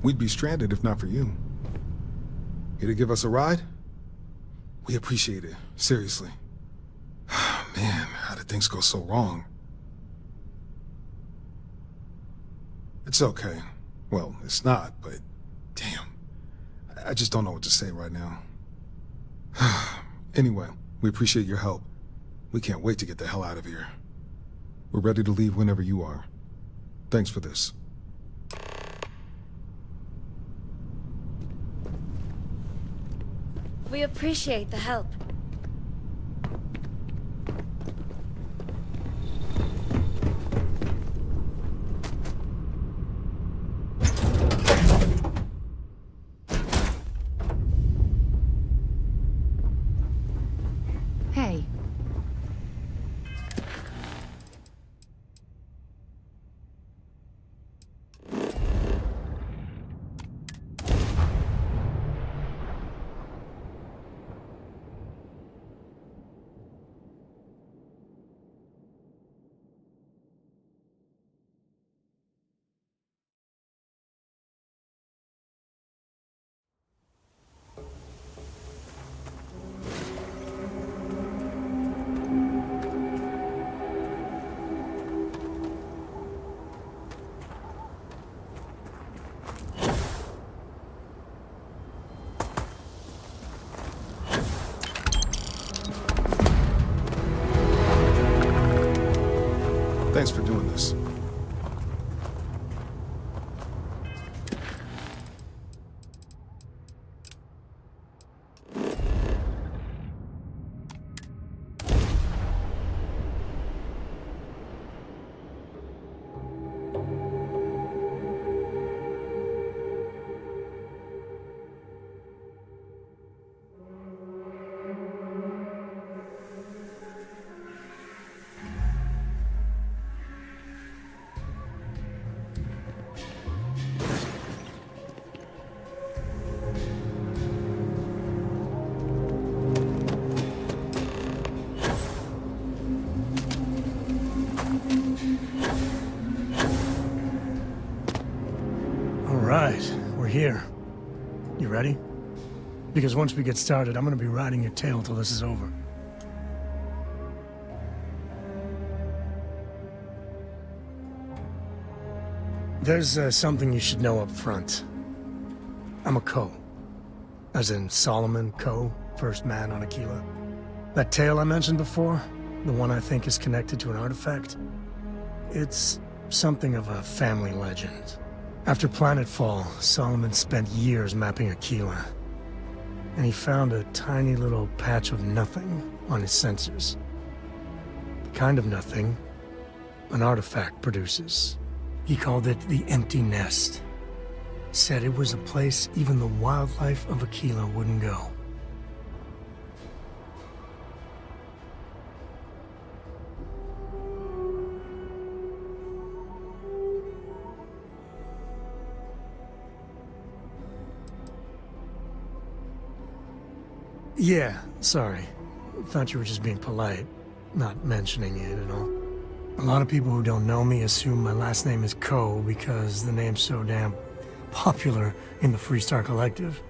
We'd be stranded if not for you. Here to give us a ride? We appreciate it, seriously. Man, how did things go so wrong? It's okay. Well, it's not, but damn. I just don't know what to say right now. Anyway, we appreciate your help. We can't wait to get the hell out of here. We're ready to leave whenever you are. Thanks for this. We appreciate the help. Hey. Thanks for doing this. Right, we're here. You ready? Because once we get started, I'm gonna be riding your tail till this is over. There's something you should know up front. I'm a Co. As in Solomon Co., first man on Aquila. That tale I mentioned before, the one I think is connected to an artifact, it's something of a family legend. After Planetfall, Solomon spent years mapping Aquila, and he found a tiny little patch of nothing on his sensors. The kind of nothing an artifact produces. He called it the Empty Nest. Said it was a place even the wildlife of Aquila wouldn't go. Yeah, sorry. Thought you were just being polite, not mentioning it at all. A lot of people who don't know me assume my last name is Co because the name's so damn popular in the Freestar Collective.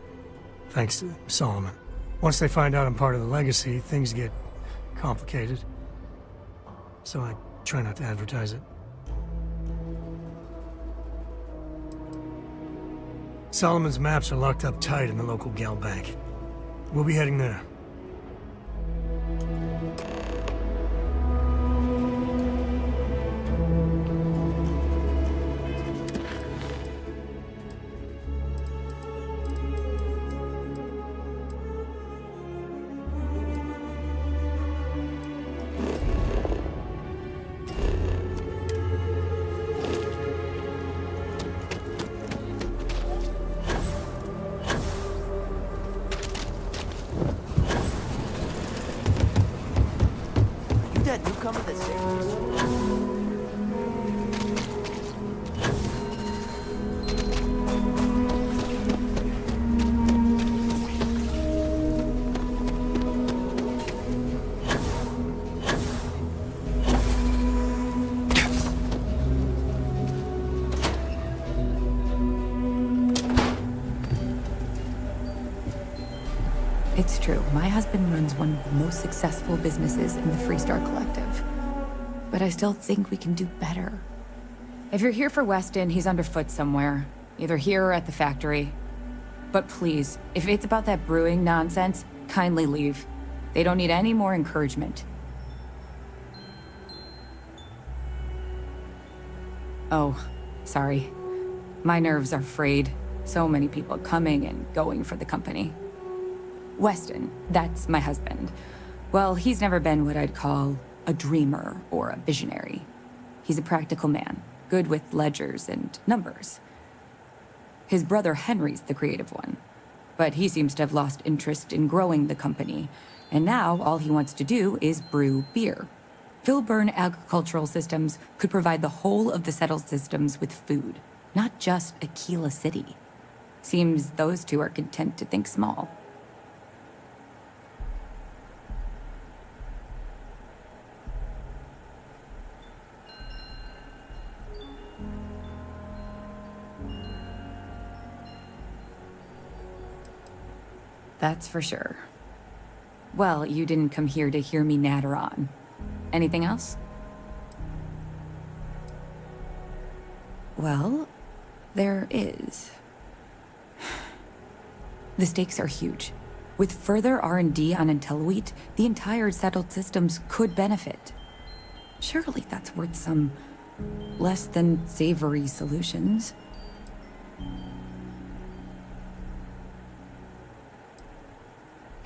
Thanks to Solomon. Once they find out I'm part of the Legacy, things get complicated. So I try not to advertise it. Solomon's maps are locked up tight in the local gal bank. We'll be heading there. true. My husband runs one of the most successful businesses in the Freestar Collective. But I still think we can do better. If you're here for Weston, he's underfoot somewhere. Either here or at the factory. But please, if it's about that brewing nonsense, kindly leave. They don't need any more encouragement. Oh, sorry. My nerves are frayed. So many people coming and going for the company. Weston, that's my husband. Well, he's never been what I'd call a dreamer or a visionary. He's a practical man, good with ledgers and numbers. His brother Henry's the creative one, but he seems to have lost interest in growing the company, and now all he wants to do is brew beer. Filburn Agricultural Systems could provide the whole of the settled systems with food, not just Aquila City. Seems those two are content to think small. That's for sure. Well, you didn't come here to hear me natter on. Anything else? Well, there is. The stakes are huge. With further R&D on IntelliWheat, the entire settled systems could benefit. Surely that's worth some less than savory solutions.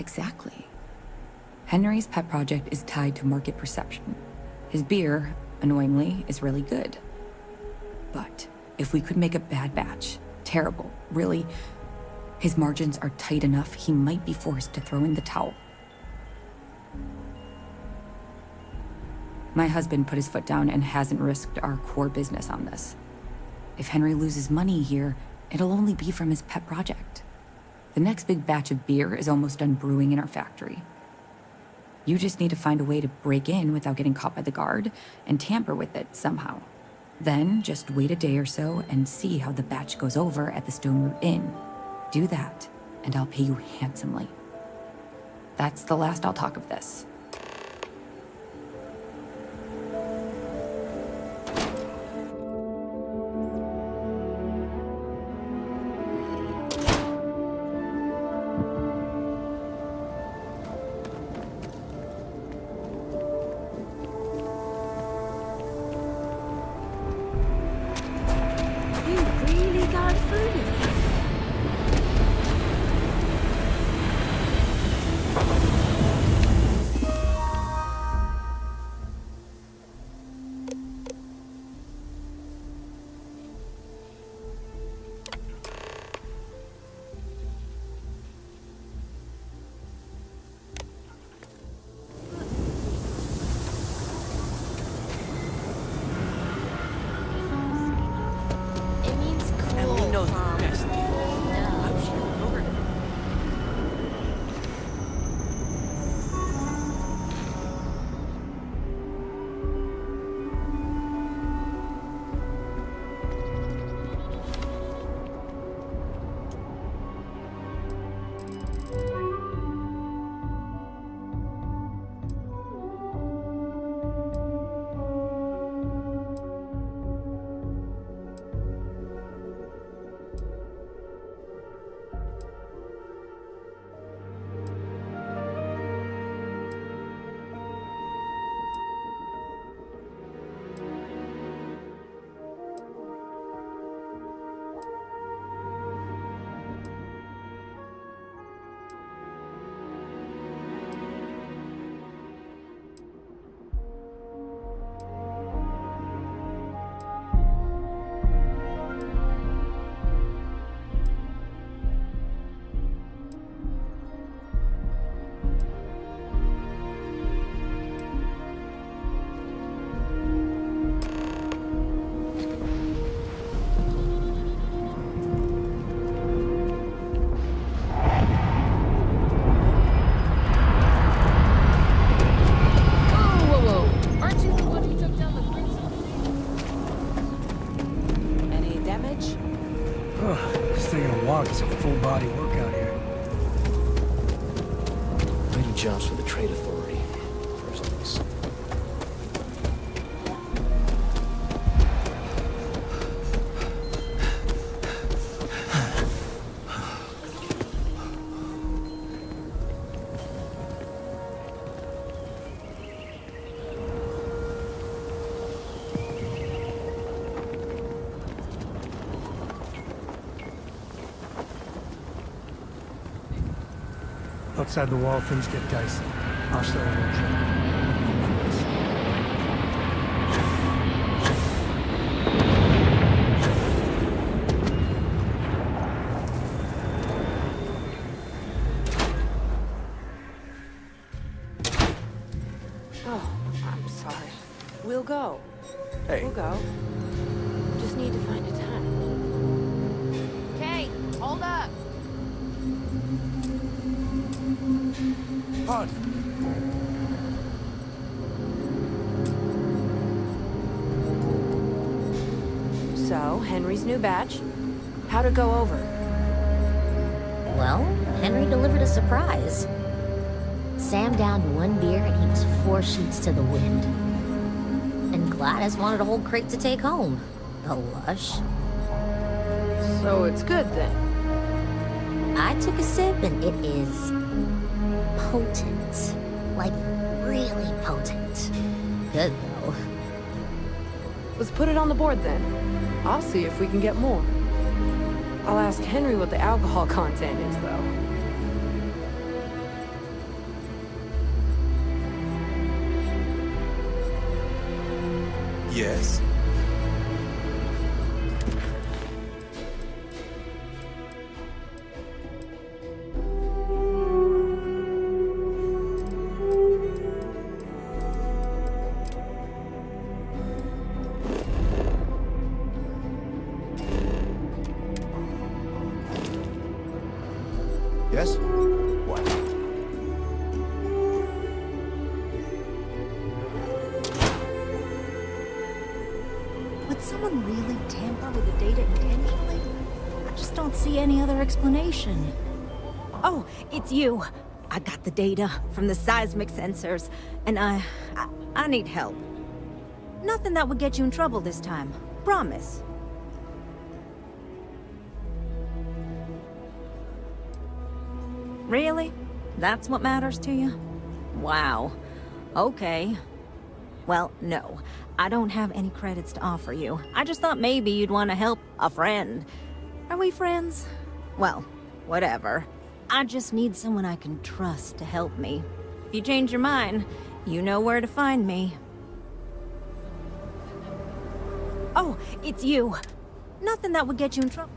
Exactly. Henry's pet project is tied to market perception. His beer, annoyingly, is really good. But if we could make a bad batch, terrible, really, his margins are tight enough he might be forced to throw in the towel. My husband put his foot down and hasn't risked our core business on this. If Henry loses money here, it'll only be from his pet project. The next big batch of beer is almost done brewing in our factory. You just need to find a way to break in without getting caught by the guard and tamper with it somehow. Then just wait a day or so and see how the batch goes over at the Stone Root Inn. Do that, and I'll pay you handsomely. That's the last I'll talk of this. It's taking a walk. It's a full body workout here. jobs for the Trade Authority. First place. Outside the wall, things get dicey. I'll show you a trick. Oh, I'm sorry. We'll go. Hey. We'll go. Just need to find a time. Okay, hold up. Pod. So, Henry's new batch. How'd it go over? Well, Henry delivered a surprise. Sam downed one beer and he was 4 sheets to the wind. And Gladys wanted a whole crate to take home. The lush. So it's good then. I took a sip and it is potent. Like, really potent. Good though. Let's put it on the board then. I'll see if we can get more. I'll ask Henry what the alcohol content is, though. Yes. Yes? What? Would someone really tamper with the data intentionally? I just don't see any other explanation. Oh, it's you. I got the data from the seismic sensors, and I need help. Nothing that would get you in trouble this time. Promise. Really? That's what matters to you? Wow. Okay. Well, no. I don't have any credits to offer you. I just thought maybe you'd want to help a friend. Are we friends? Well, whatever. I just need someone I can trust to help me. If you change your mind, you know where to find me. Oh, it's you. Nothing that would get you in trouble.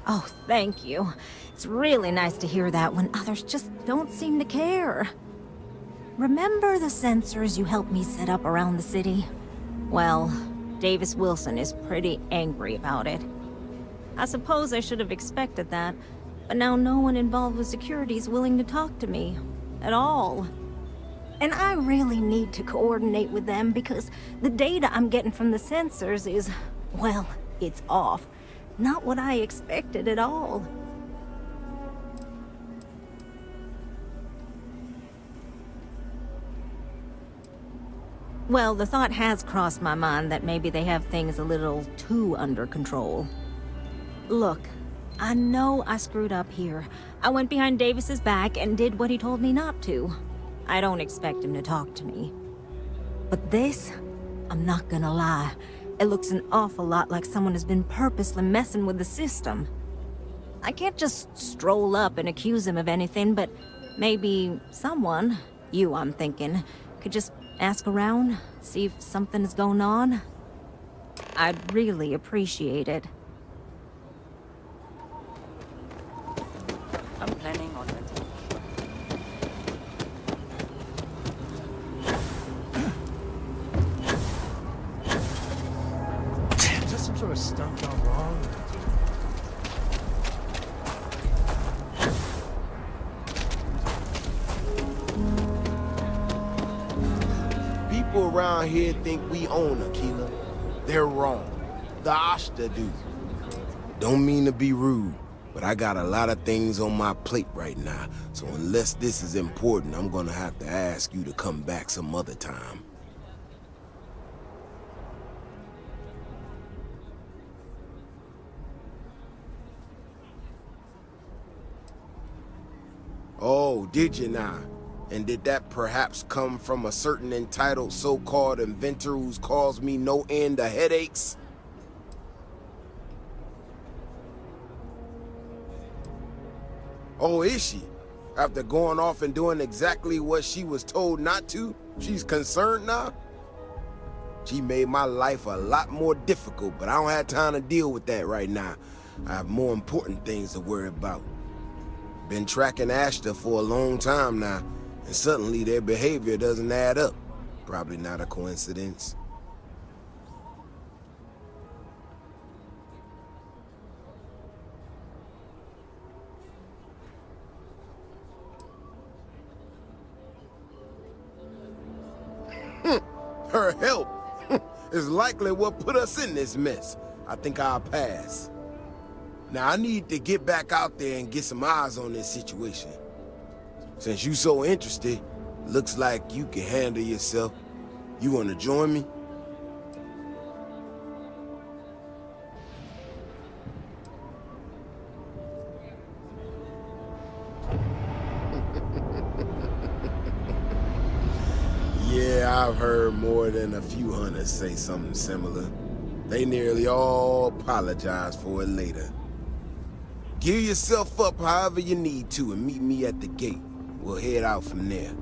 Oh, thank you. It's really nice to hear that when others just don't seem to care. Remember the sensors you helped me set up around the city? Well, Davis Wilson is pretty angry about it. I suppose I should have expected that, but now no one involved with security is willing to talk to me. At all. And I really need to coordinate with them because the data I'm getting from the sensors is, well, it's off. Not what I expected at all. Well, the thought has crossed my mind that maybe they have things a little too under control. Look, I know I screwed up here. I went behind Davis's back and did what he told me not to. I don't expect him to talk to me. But this, I'm not gonna lie. It looks an awful lot like someone has been purposely messing with the system. I can't just stroll up and accuse him of anything, but maybe someone, you I'm thinking, could just ask around, see if something is going on. I'd really appreciate it. I'm planning on renting. Is that some sort of stunt gone wrong? People around here think we own Aquila. They're wrong. The Ashta do. Don't mean to be rude, but I got a lot of things on my plate right now, so unless this is important, I'm gonna have to ask you to come back some other time. Oh, did you now? And did that perhaps come from a certain entitled so-called inventor who's caused me no end of headaches? Oh, is she? After going off and doing exactly what she was told not to, she's concerned now? She made my life a lot more difficult, but I don't have time to deal with that right now. I have more important things to worry about. Been tracking Ashta for a long time now, and suddenly their behavior doesn't add up. Probably not a coincidence. Her help is likely what put us in this mess. I think I'll pass. Now I need to get back out there and get some eyes on this situation. Since you so interested, looks like you can handle yourself. You wanna join me? Yeah, I've heard more than a few hunters say something similar. They nearly all apologize for it later. Gear yourself up however you need to and meet me at the gate. We'll head out from there.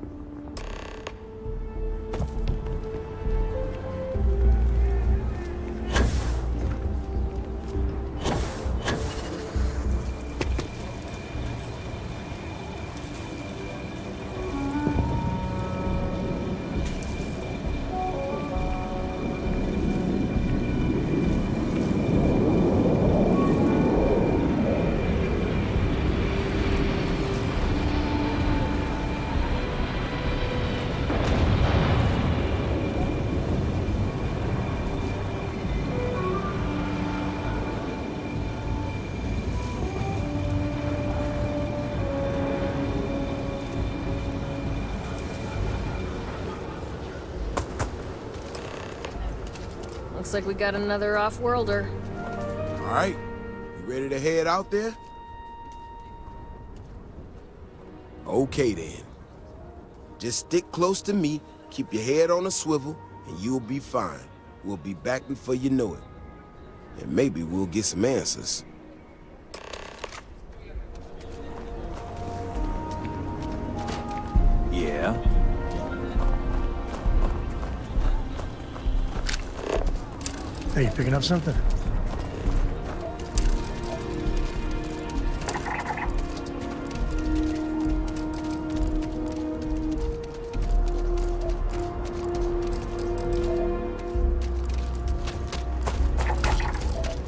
Looks like we got another off-worlder. All right, you ready to head out there? Okay then. Just stick close to me, keep your head on a swivel, and you'll be fine. We'll be back before you know it. And maybe we'll get some answers. Yeah? Hey, you picking up something?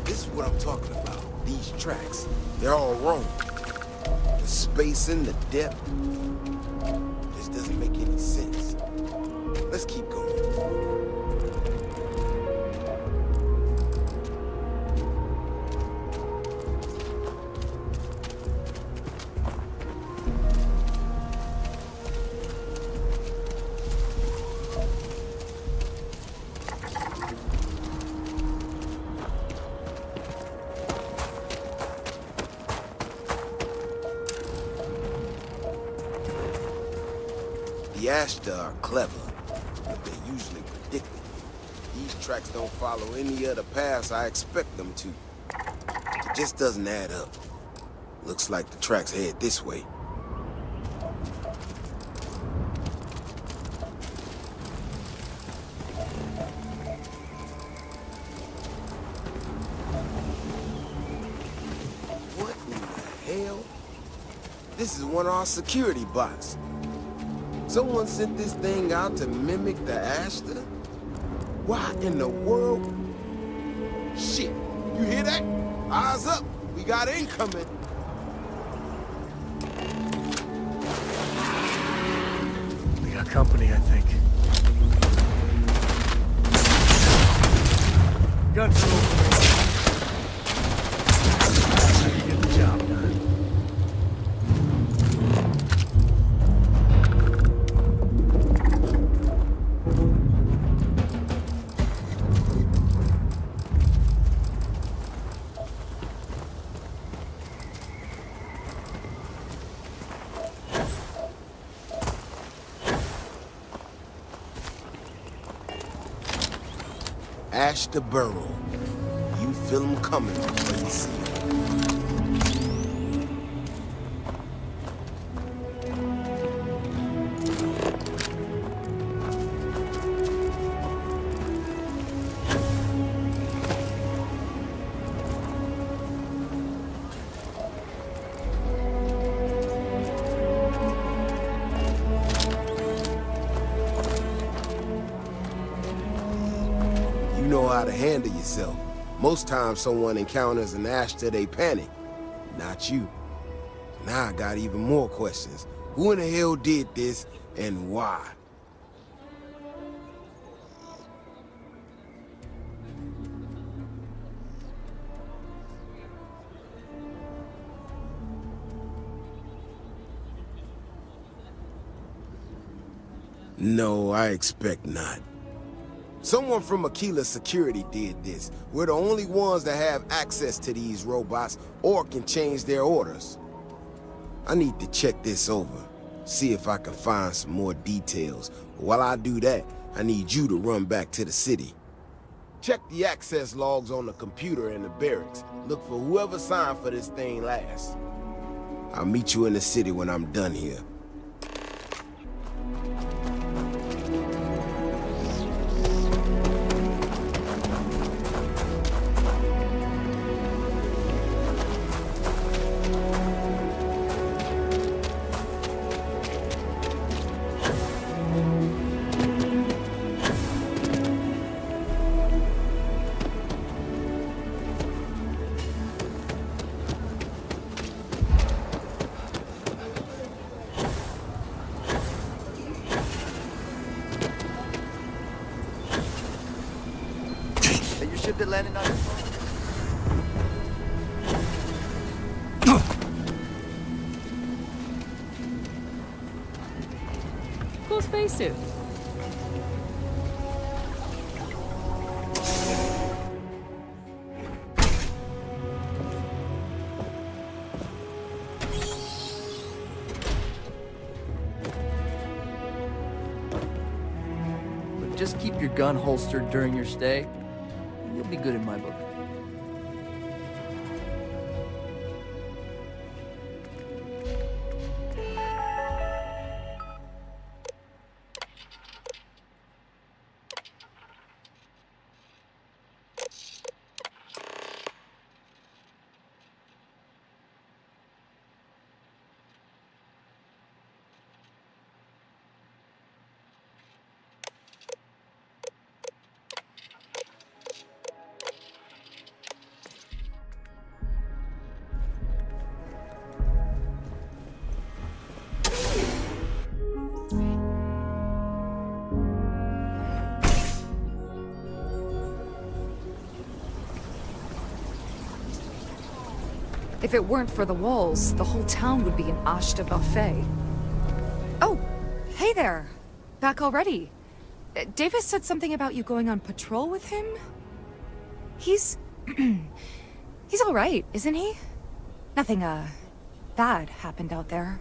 This is what I'm talking about. These tracks, they're all wrong. The spacing, the depth, this doesn't make any sense. Let's keep going. The Ashta are clever, but they're usually predictable. These tracks don't follow any other paths I expect them to. It just doesn't add up. Looks like the tracks head this way. What in the hell? This is one of our security bots. Someone sent this thing out to mimic the Ashta? Why in the world? Shit, you hear that? Eyes up, we got incoming. We got company, I think. Guns are open. That's how you get the job done. Ash to burrow. You feel them coming before you see them. You know how to handle yourself. Most times someone encounters an Ashta, they panic. Not you. Now I got even more questions. Who in the hell did this, and why? No, I expect not. Someone from Aquila Security did this. We're the only ones that have access to these robots or can change their orders. I need to check this over, see if I can find some more details. While I do that, I need you to run back to the city. Check the access logs on the computer in the barracks. Look for whoever signed for this thing last. I'll meet you in the city when I'm done here. That landed on your phone? Cool spacesuit. But just keep your gun holstered during your stay. You'll be good in my book. If it weren't for the walls, the whole town would be an Ashta buffet. Oh, hey there. Back already. Davis said something about you going on patrol with him? He's... he's all right, isn't he? Nothing, bad happened out there.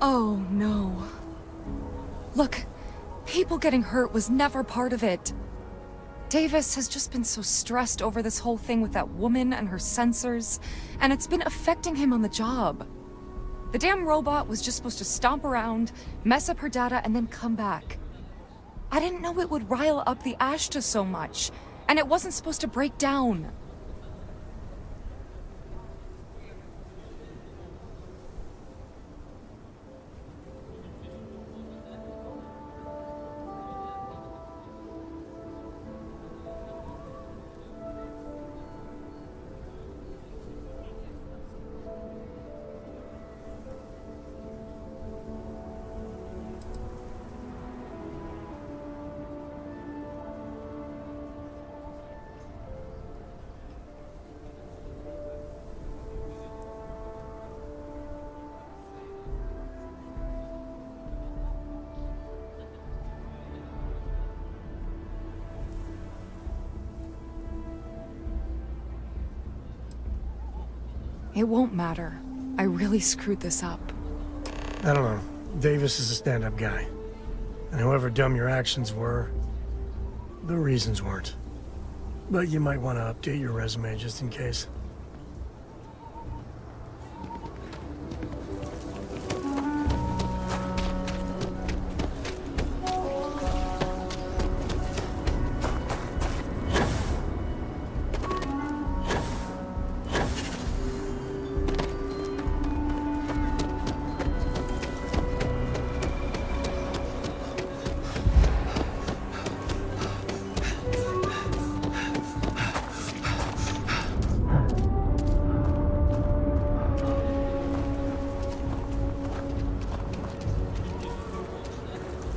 Oh, no. Look, people getting hurt was never part of it. Davis has just been so stressed over this whole thing with that woman and her sensors, and it's been affecting him on the job. The damn robot was just supposed to stomp around, mess up her data, and then come back. I didn't know it would rile up the Ashta so much, and it wasn't supposed to break down. It won't matter. I really screwed this up. I don't know. Davis is a stand-up guy. And however dumb your actions were, the reasons weren't. But you might want to update your resume just in case.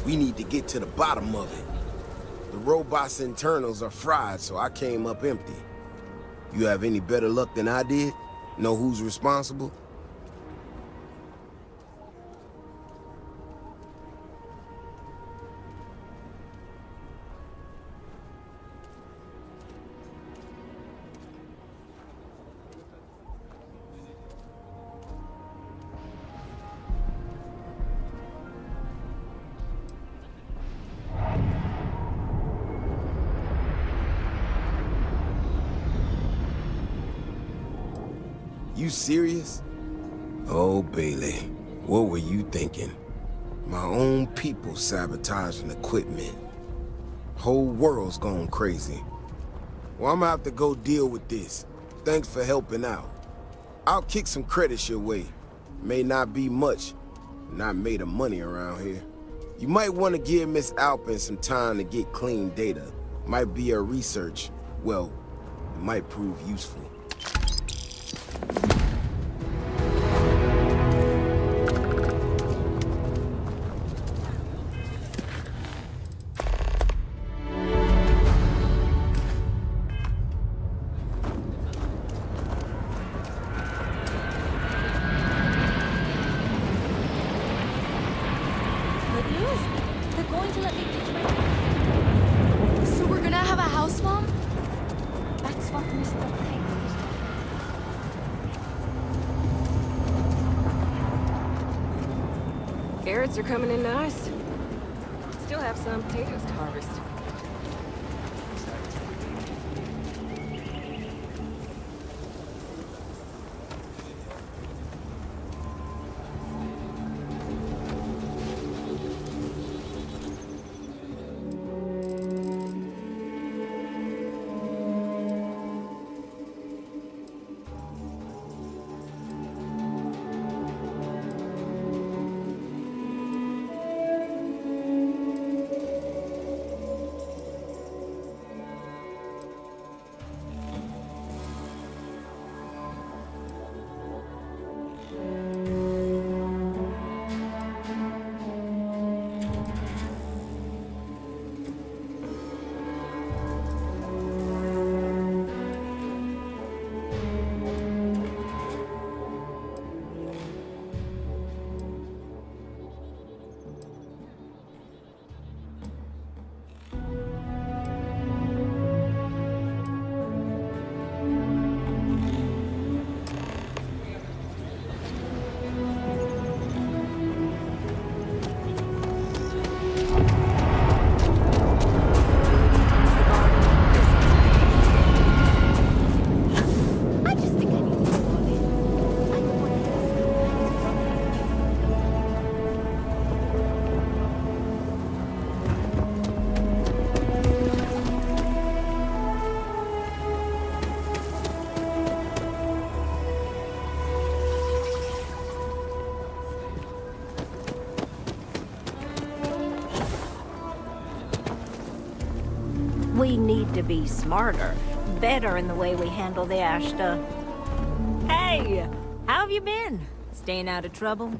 We need to get to the bottom of it. The robot's internals are fried, so I came up empty. You have any better luck than I did? Know who's responsible? You serious? Oh, Bailey, what were you thinking? My own people sabotaging equipment. Whole world's gone crazy. Well, I'm gonna have to go deal with this. Thanks for helping out. I'll kick some credits your way. May not be much, not made of money around here. You might want to give Miss Alpin some time to get clean data. Might be her research. Well, it might prove useful. Carrots are coming in nice. Still have some potatoes to harvest. We need to be smarter, better in the way we handle the Ashta. Hey, how have you been? Staying out of trouble?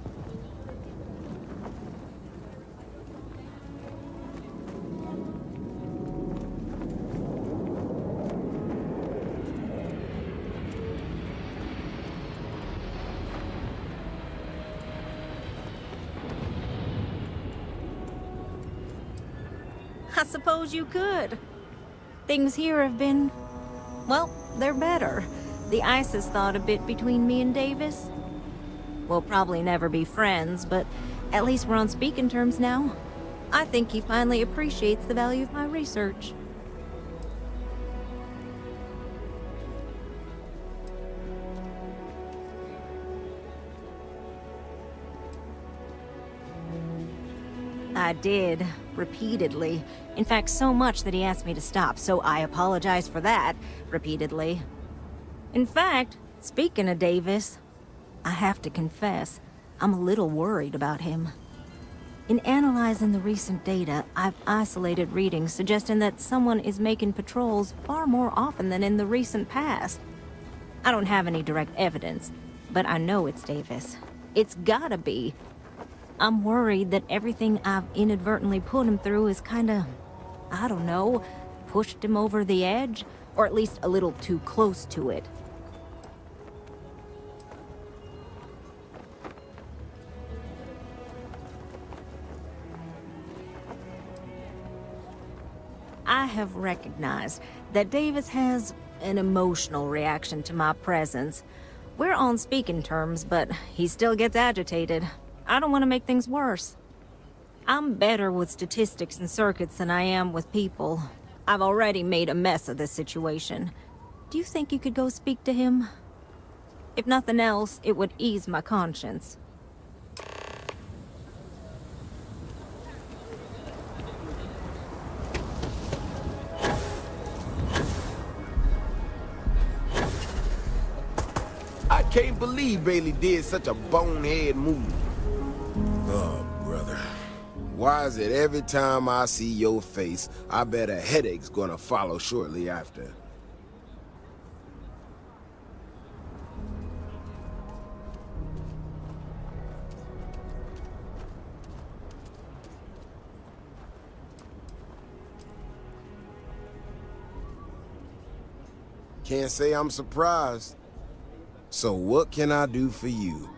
I suppose you could. Things here have been, well, they're better. The ice has thawed a bit between me and Davis. We'll probably never be friends, but at least we're on speaking terms now. I think he finally appreciates the value of my research. I did, repeatedly. In fact, so much that he asked me to stop, so I apologized for that, repeatedly. In fact, speaking of Davis, I have to confess, I'm a little worried about him. In analyzing the recent data, I've isolated readings suggesting that someone is making patrols far more often than in the recent past. I don't have any direct evidence, but I know it's Davis. It's gotta be. I'm worried that everything I've inadvertently put him through is kinda, I don't know, pushed him over the edge, or at least a little too close to it. I have recognized that Davis has an emotional reaction to my presence. We're on speaking terms, but he still gets agitated. I don't want to make things worse. I'm better with statistics and circuits than I am with people. I've already made a mess of this situation. Do you think you could go speak to him? If nothing else, it would ease my conscience. I can't believe Bailey did such a bonehead move. Oh, brother. Why is it every time I see your face, I bet a headache's gonna follow shortly after? Can't say I'm surprised. So what can I do for you?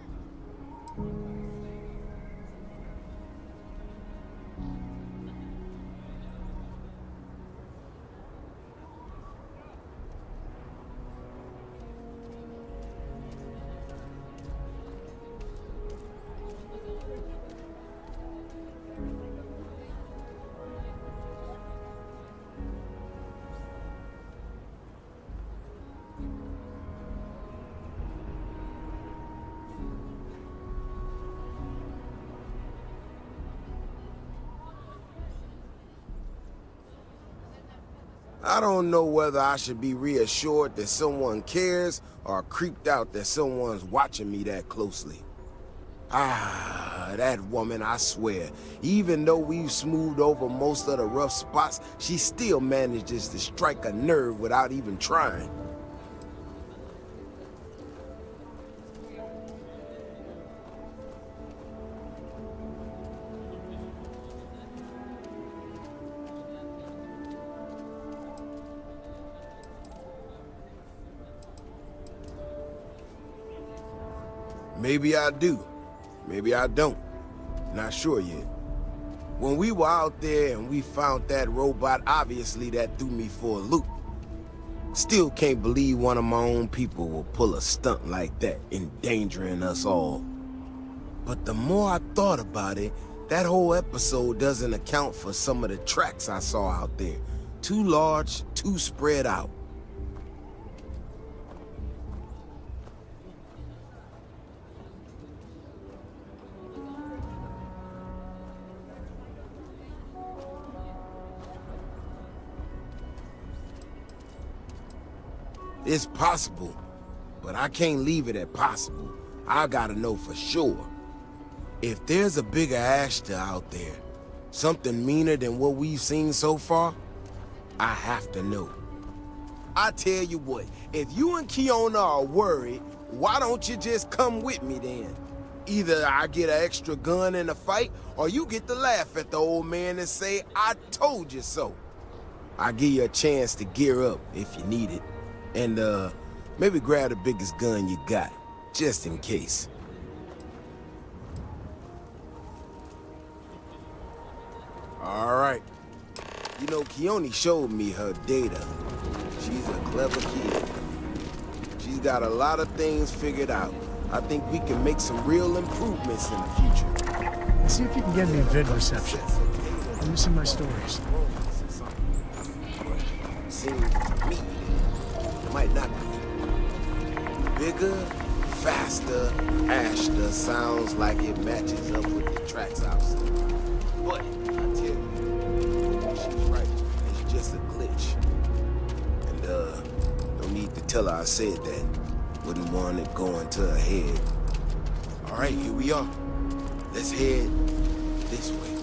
I don't know whether I should be reassured that someone cares or creeped out that someone's watching me that closely. Ah, that woman, I swear. Even though we've smoothed over most of the rough spots, she still manages to strike a nerve without even trying. Maybe I do. Maybe I don't. Not sure yet. When we were out there and we found that robot, obviously that threw me for a loop. Still can't believe one of my own people will pull a stunt like that, endangering us all. But the more I thought about it, that whole episode doesn't account for some of the tracks I saw out there. Too large, too spread out. It's possible, but I can't leave it at possible. I gotta know for sure. If there's a bigger Ashta out there, something meaner than what we've seen so far, I have to know. I tell you what, if you and Kiona are worried, why don't you just come with me then? Either I get an extra gun in the fight, or you get to laugh at the old man and say, I told you so. I'll give you a chance to gear up if you need it. And, maybe grab the biggest gun you got, just in case. All right. You know, Keone showed me her data. She's a clever kid. She's got a lot of things figured out. I think we can make some real improvements in the future. See if you can get me vid reception. I'm missing my stories. Seems to me it might not be. Bigger, faster, Ashta sounds like it matches up with the tracks I've seen. But I tell you, she's right. It's just a glitch. And no need to tell her I said that. Wouldn't want it going to her head. All right, here we are. Let's head this way.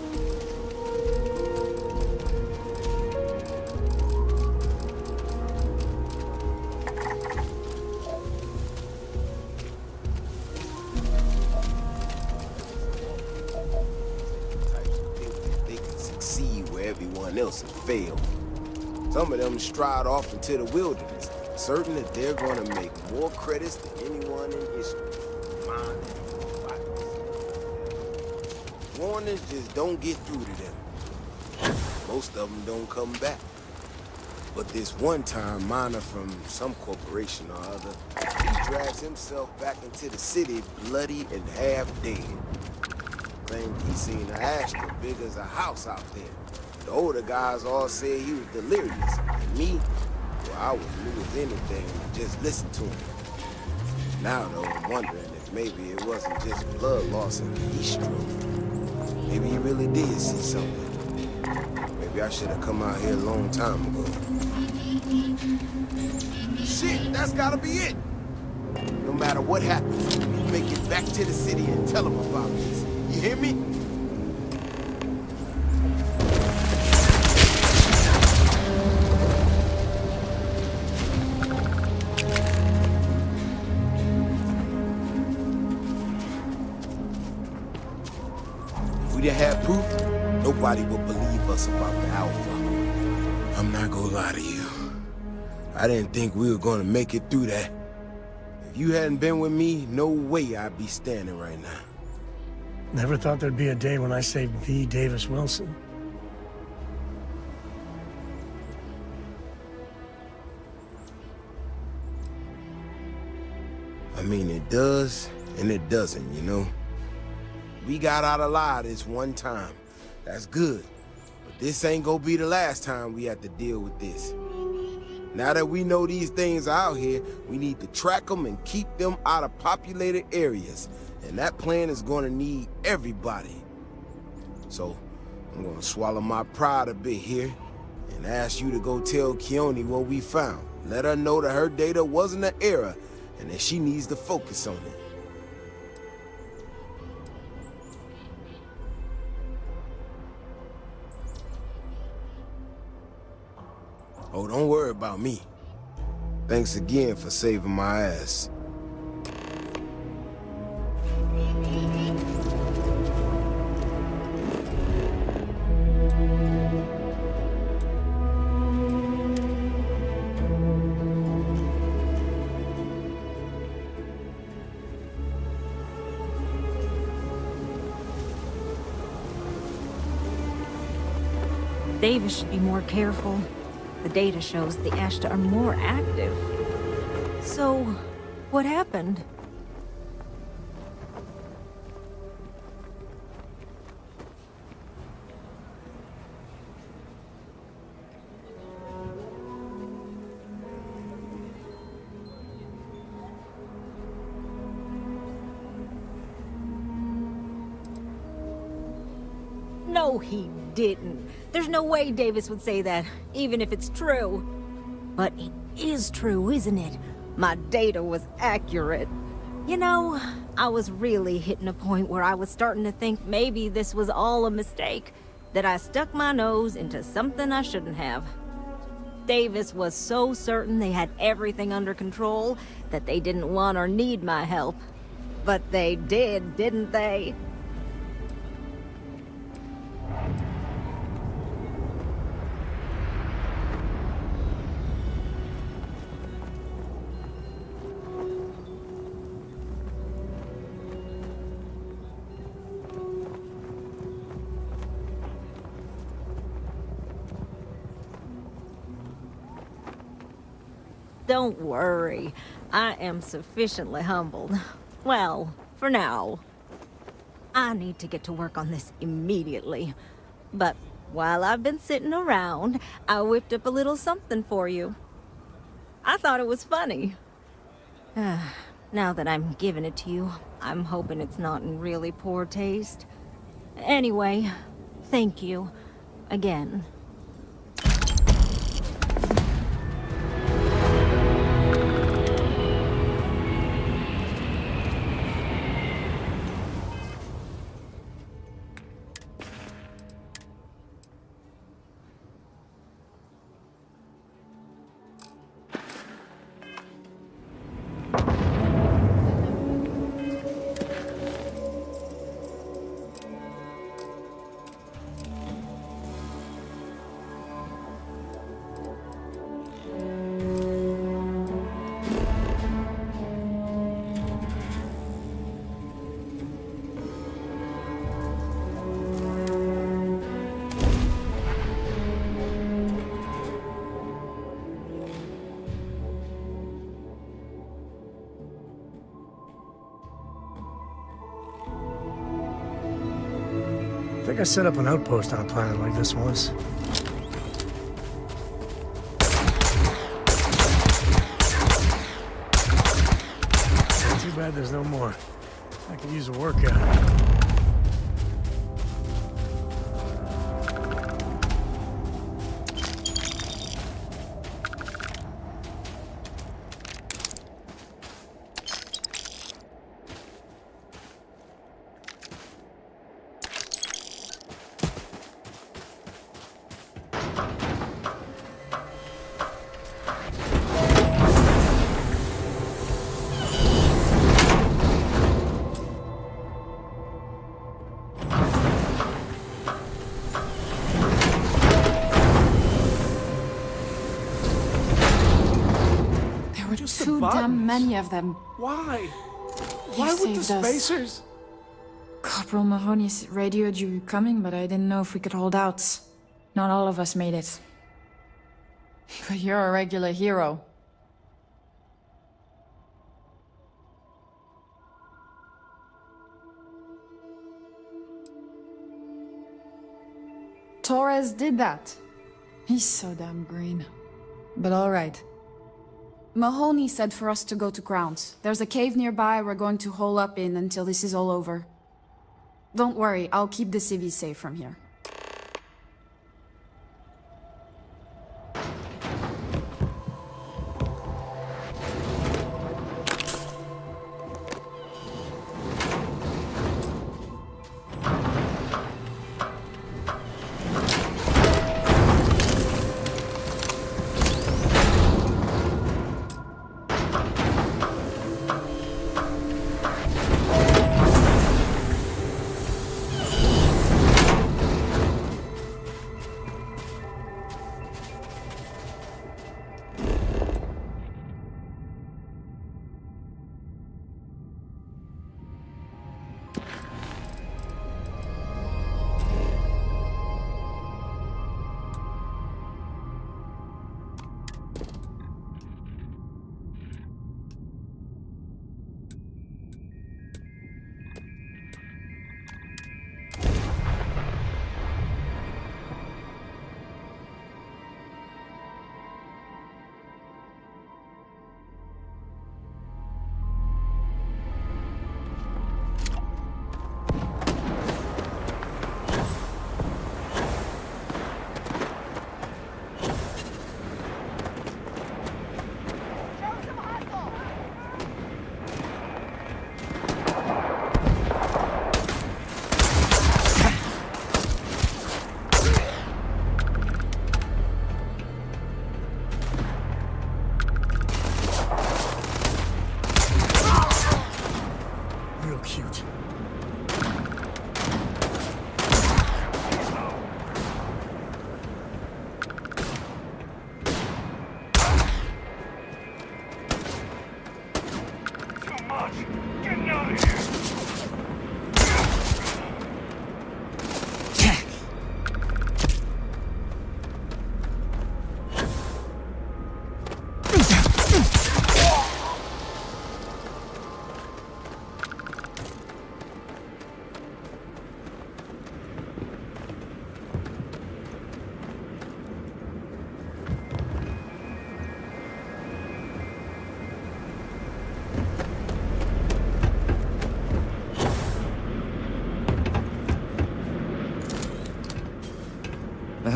They can succeed where everyone else has failed. Some of them stride off into the wilderness, certain that they're going to make more credits than anyone in history. Mine and violence. Warnings just don't get through to them. Most of them don't come back. But this one time, miner from some corporation or other, he drags himself back into the city bloody and half dead. Claimed he seen an Astra big as a house out there. The older guys all said he was delirious. And me, well, I was new as anything and just listened to him. Now, though, I'm wondering if maybe it wasn't just blood loss and heat stroke. Maybe he really did see something. Maybe I should have come out here a long time ago. Shit, that's gotta be it! No matter what happens, we make it back to the city and tell them about this. You hear me? If we didn't have proof, nobody would believe us about the Alpha. I'm not gonna lie to you. I didn't think we were gonna make it through that. If you hadn't been with me, no way I'd be standing right now. Never thought there'd be a day when I saved V. Davis Wilson. I mean, it does and it doesn't, you know? We got out alive this one time. That's good. But this ain't gonna be the last time we have to deal with this. Now that we know these things are out here, we need to track them and keep them out of populated areas. And that plan is gonna need everybody. So, I'm gonna swallow my pride a bit here and ask you to go tell Keone what we found. Let her know that her data wasn't an error and that she needs to focus on it. Oh, don't worry about me. Thanks again for saving my ass. Davis should be more careful. The data shows the Ashta are more active. So, what happened? No, he didn't. There's no way Davis would say that, even if it's true. But it is true, isn't it? My data was accurate. You know, I was really hitting a point where I was starting to think maybe this was all a mistake, that I stuck my nose into something I shouldn't have. Davis was so certain they had everything under control that they didn't want or need my help. But they did, didn't they? Don't worry. I am sufficiently humbled. Well, for now. I need to get to work on this immediately. But while I've been sitting around, I whipped up a little something for you. I thought it was funny. Now that I'm giving it to you, I'm hoping it's not in really poor taste. Anyway, thank you. Again. I think I set up an outpost on a planet like this once. Too bad there's no more. I could use a workout. Too damn many of them. Why? You Why would the saved us. spacers? Corporal Mahoney radioed you coming, but I didn't know if we could hold out. Not all of us made it. But you're a regular hero. Torres did that. He's so damn green. But all right. Mahoney said for us to go to grounds. There's a cave nearby we're going to hole up in until this is all over. Don't worry, I'll keep the civvies safe from here.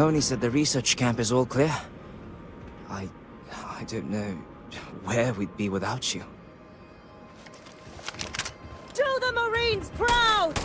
Mahoney said the research camp is all clear. I don't know where we'd be without you. Do the Marines proud!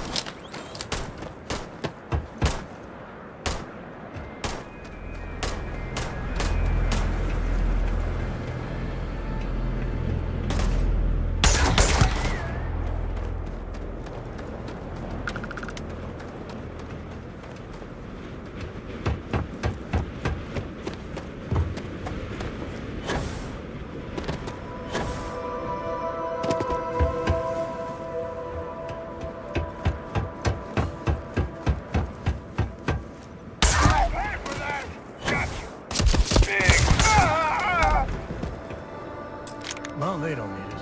Well, they don't need it.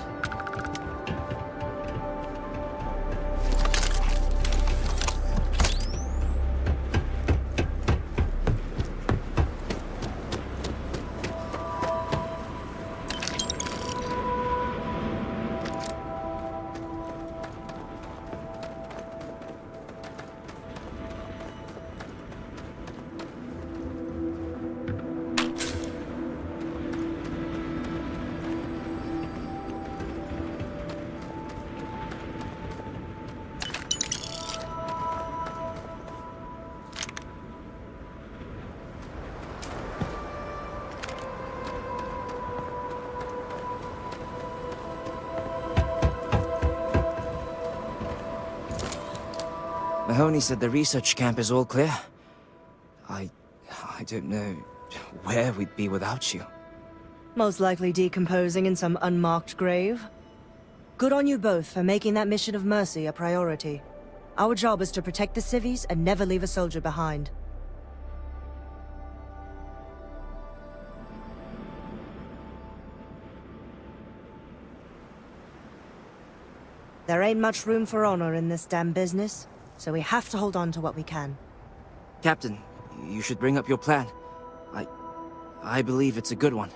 Mahoney said the research camp is all clear. I don't know where we'd be without you. Most likely decomposing in some unmarked grave. Good on you both for making that mission of mercy a priority. Our job is to protect the civvies and never leave a soldier behind. There ain't much room for honor in this damn business, so we have to hold on to what we can. Captain, you should bring up your plan. I believe it's a good one.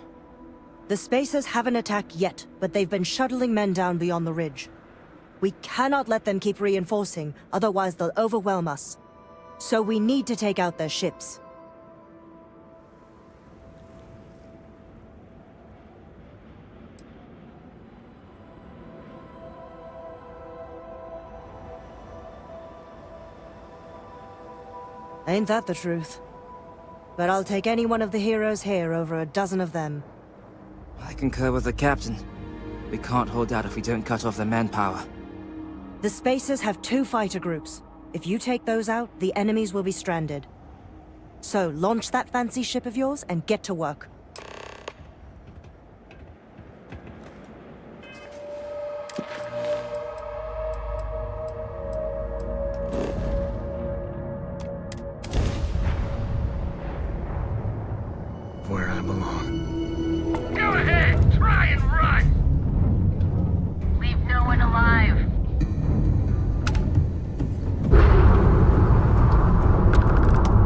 The Spacers haven't attacked yet, but they've been shuttling men down beyond the ridge. We cannot let them keep reinforcing, otherwise they'll overwhelm us. So we need to take out their ships. Ain't that the truth? But I'll take any one of the heroes here over a dozen of them. I concur with the captain. We can't hold out if we don't cut off the manpower. The Spacers have 2 fighter groups. If you take those out, the enemies will be stranded. So launch that fancy ship of yours and get to work. Where I belong. Go ahead, try and run! Leave no one alive.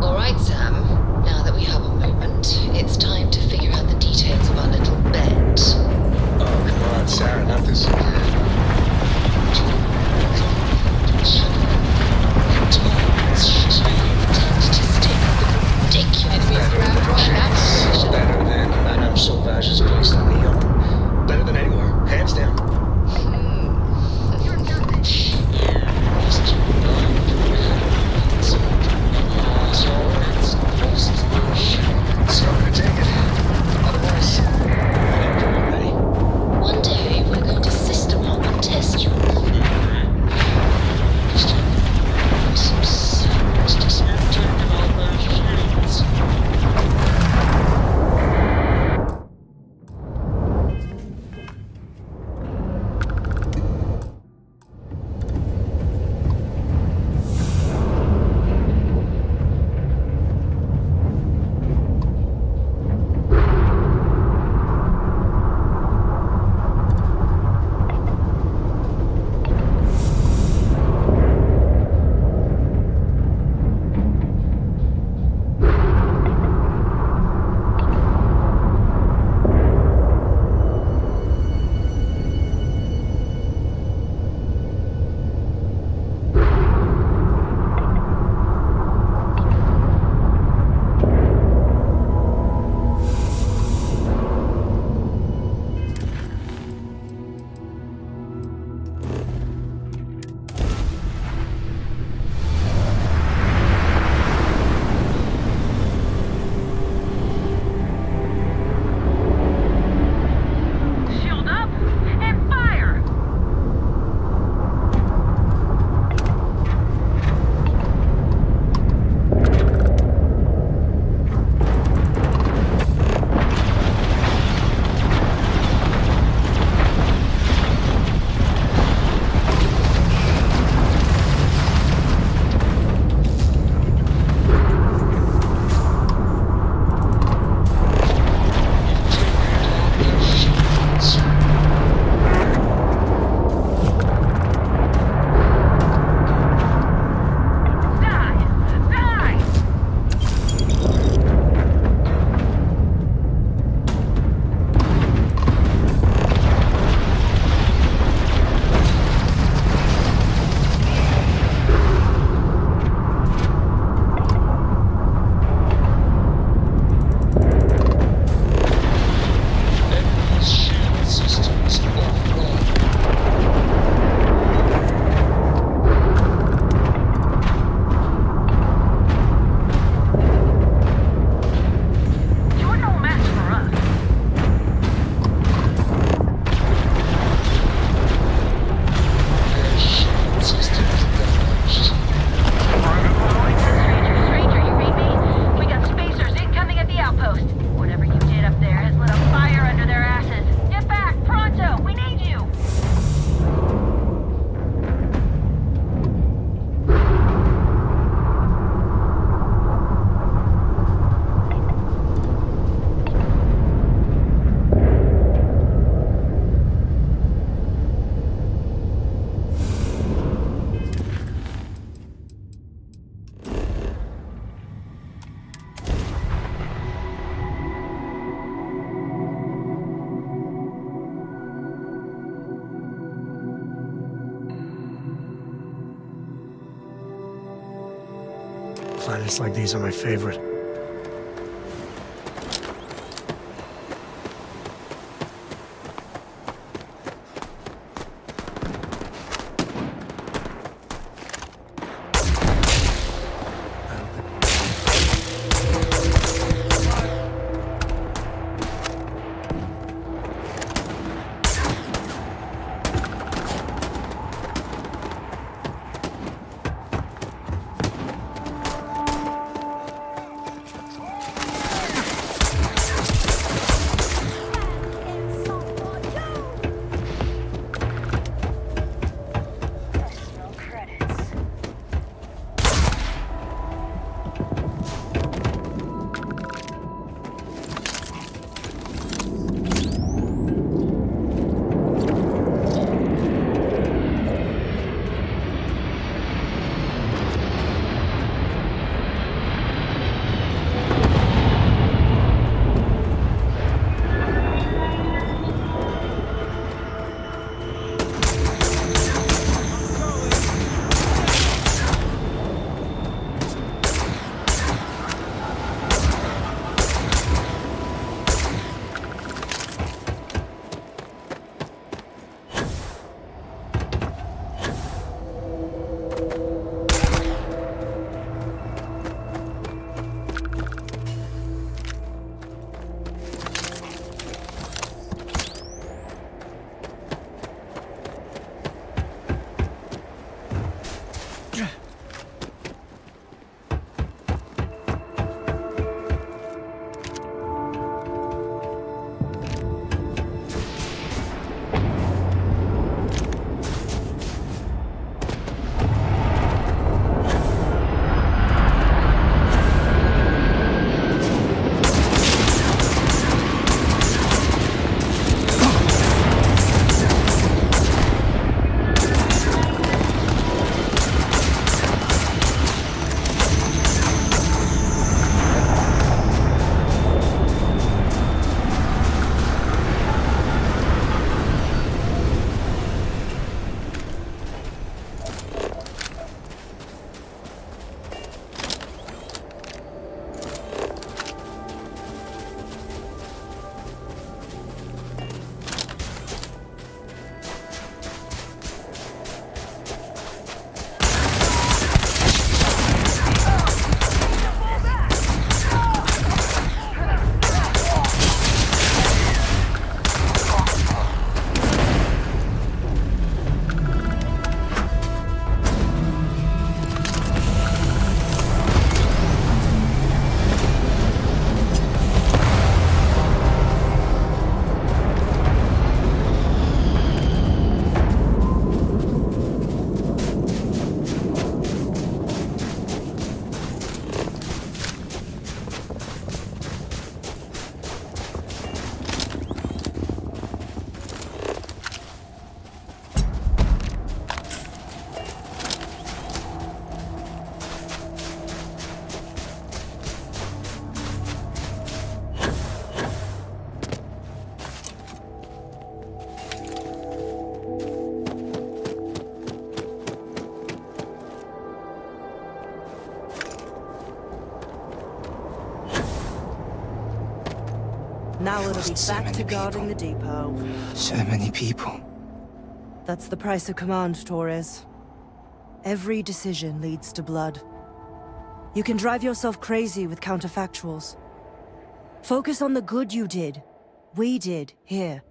All right, Sam. Now that we have a moment, it's time to figure out the details of our little bet. Oh, come on, Sarah, not this again. Better than Madame Sauvage's place on Lyon. Better than anyone Planets like these are my favorite. Now it'll be So back many to guarding people. the depot. So many people. That's the price of command, Torres. Every decision leads to blood. You can drive yourself crazy with counterfactuals. Focus on the good you did. We did, here.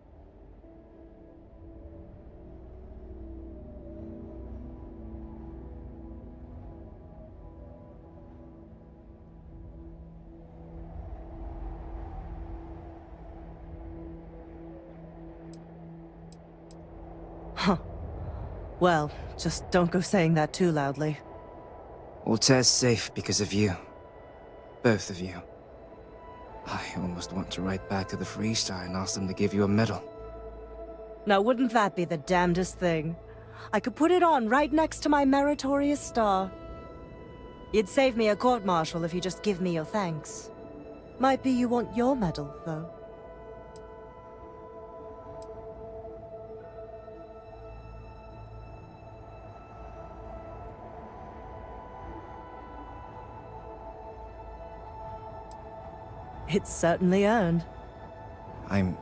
Huh. Well, just don't go saying that too loudly. Altair's safe because of you. Both of you. I almost want to write back to the Freestar and ask them to give you a medal. Now wouldn't that be the damnedest thing? I could put it on right next to my meritorious star. You'd save me a court-martial if you just give me your thanks. Might be you want your medal, though. It's certainly earned. I'm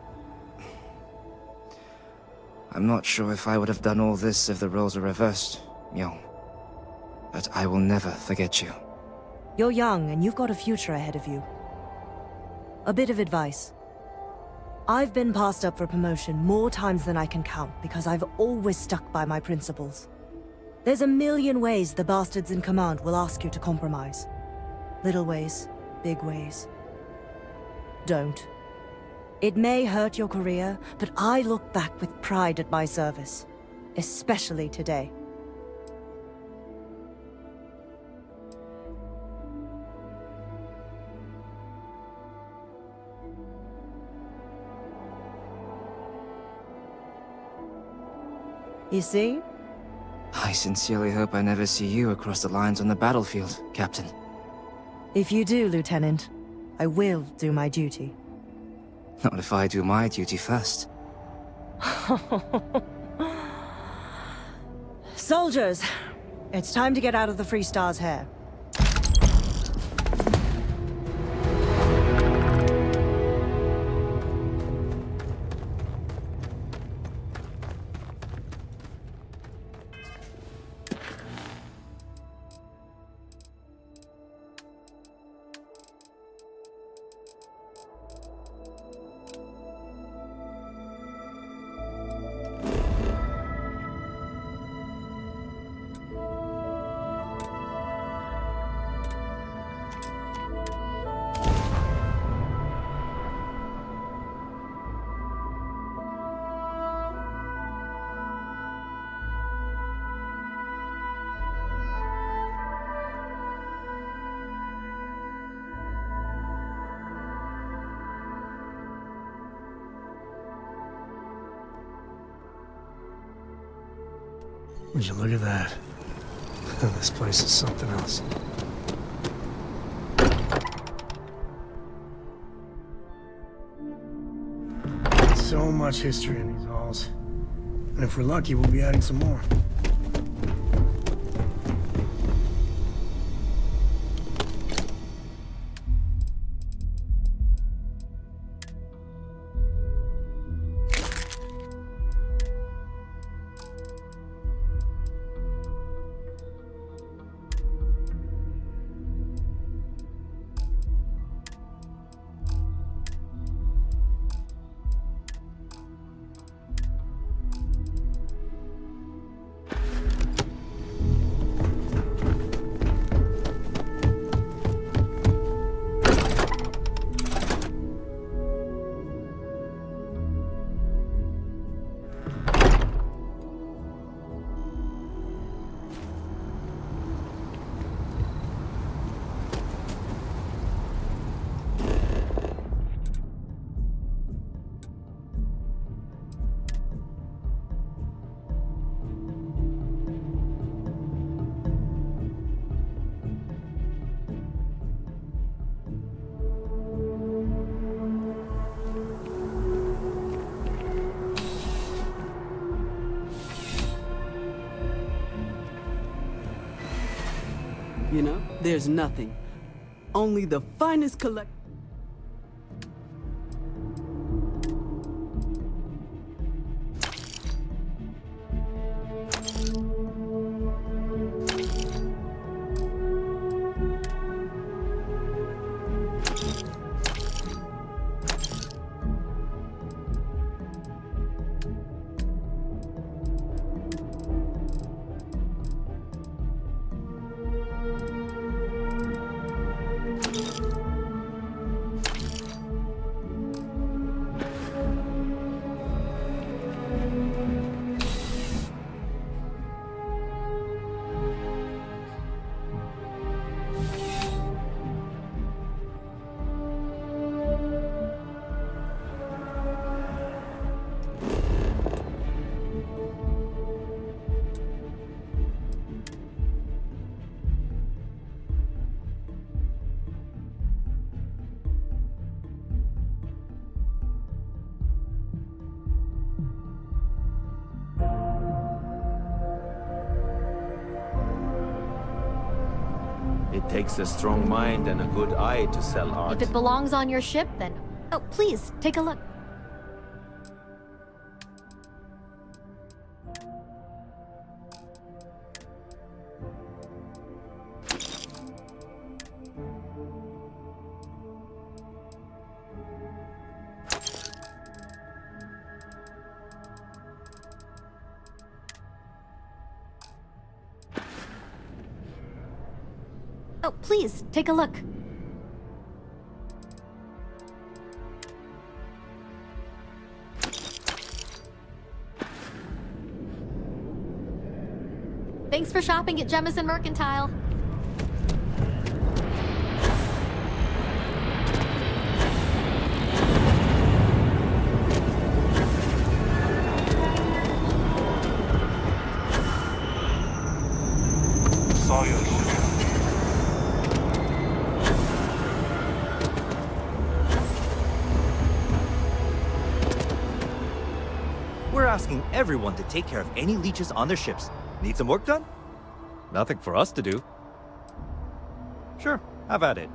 not sure if I would have done all this if the roles were reversed, Myung. But I will never forget you. You're young and you've got a future ahead of you. A bit of advice. I've been passed up for promotion more times than I can count because I've always stuck by my principles. There's a million ways the bastards in command will ask you to compromise. Little ways, big ways. Don't. It may hurt your career, but I look back with pride at my service. Especially today. You see? I sincerely hope I never see you across the lines on the battlefield, Captain. If you do, Lieutenant, I will do my duty. Not if I do my duty first. Soldiers, it's time to get out of the Free Star's hair. Would you look at that? This place is something else. So much history in these halls. And if we're lucky, we'll be adding some more. You know, there's nothing. Only the finest collect. Takes a strong mind and a good eye to sell art. If it belongs on your ship, then... Oh, please, take a look. Oh, please, take a look. Thanks for shopping at Jemison Mercantile. Saw your ship. We're asking everyone to take care of any leeches on their ships. Need some work done? Nothing for us to do. Sure, have at it.